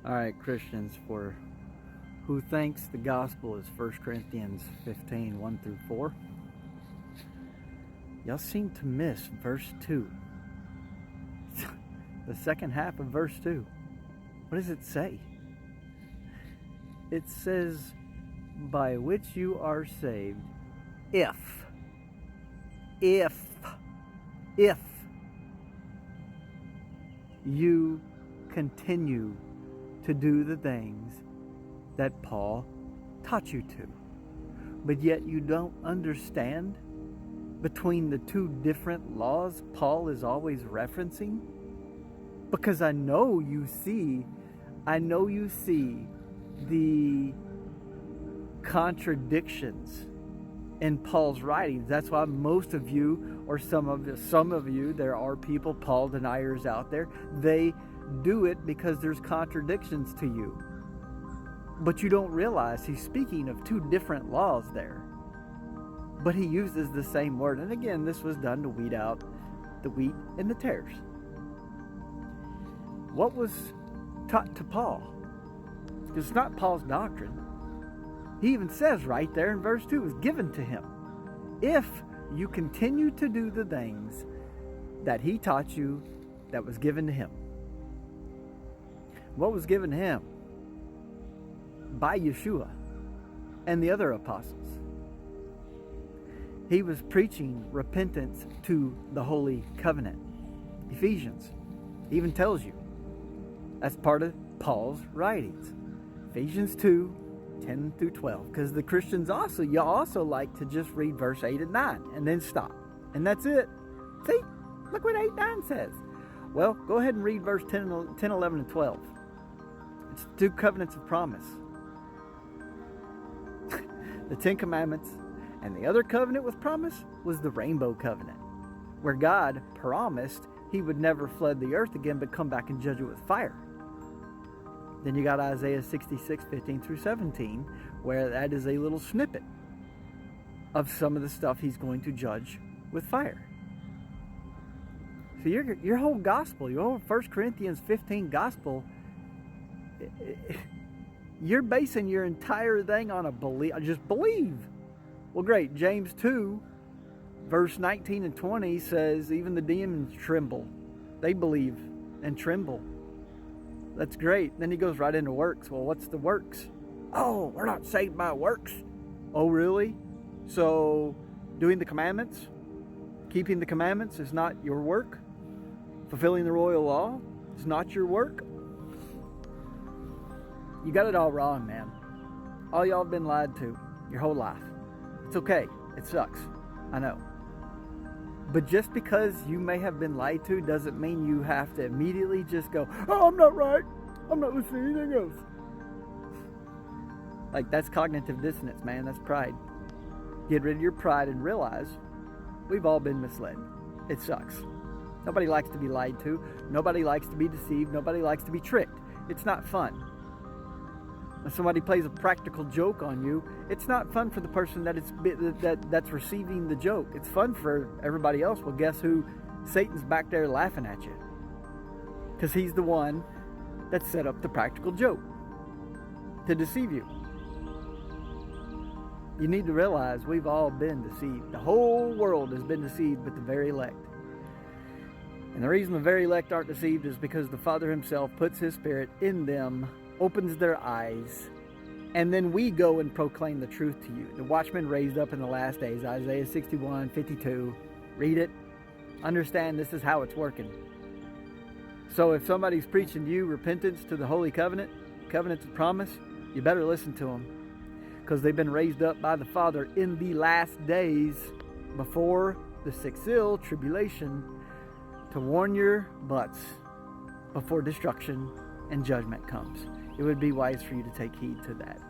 All right, Christians, for who thinks the gospel is 1 Corinthians 15, 1 through 4, y'all seem to miss verse 2. The second half of verse 2. What does it say? It says, by which you are saved, if you continue to do the things that Paul taught you to. But yet you don't understand between the two different laws Paul is always referencing? Because I know you see the contradictions in Paul's writings. That's why most of you, or some of you, there are people, Paul deniers out there, they do it because there's contradictions to you. But you don't realize he's speaking of two different laws there. But he uses the same word. And again, this was done to weed out the wheat and the tares. What was taught to Paul? Because it's not Paul's doctrine. He even says right there in verse 2, it was given to him. If you continue to do the things that he taught you, that was given to him. What was given to him? By Yeshua and the other apostles. He was preaching repentance to the Holy Covenant. Ephesians even tells you. That's part of Paul's writings. Ephesians 2, 10 through 12. Because the Christians y'all also like to just read verse 8 and 9 and then stop. And that's it. See? Look what 8, 9 says. Well, go ahead and read verse 10, 11, and 12. It's two covenants of promise. The 10 Commandments. And the other covenant with promise was the Rainbow Covenant, where God promised he would never flood the earth again, but come back and judge it with fire. Then you got Isaiah 66, 15 through 17, where that is a little snippet of some of the stuff he's going to judge with fire. So your whole gospel, your whole 1 Corinthians 15 gospel, you're basing your entire thing on a belief. Just believe. Well, great. James 2, verse 19 and 20 says, even the demons tremble. They believe and tremble. That's great. Then he goes right into works. Well, what's the works? Oh, we're not saved by works. Oh, really? So doing the commandments, keeping the commandments is not your work? Fulfilling the royal law is not your work? You got it all wrong, man. All y'all have been lied to your whole life. It's okay. It sucks. I know. But just because you may have been lied to doesn't mean you have to immediately just go, oh, I'm not right. I'm not listening to anything else. Like, that's cognitive dissonance, man. That's pride. Get rid of your pride and realize we've all been misled. It sucks. Nobody likes to be lied to. Nobody likes to be deceived. Nobody likes to be tricked. It's not fun. When somebody plays a practical joke on you, it's not fun for the person that's receiving the joke. It's fun for everybody else. Well, guess who? Satan's back there laughing at you. Because he's the one that set up the practical joke to deceive you. You need to realize we've all been deceived. The whole world has been deceived but the very elect. And the reason the very elect aren't deceived is because the Father himself puts his Spirit in them, opens their eyes, and then we go and proclaim the truth to you. The watchman raised up in the last days, Isaiah 61, 52. Read it. Understand this is how it's working. So if somebody's preaching to you repentance to the Holy Covenant, covenants of promise, you better listen to them. Because they've been raised up by the Father in the last days before the sixth seal, tribulation, to warn your butts before destruction and judgment comes. It would be wise for you to take heed to that.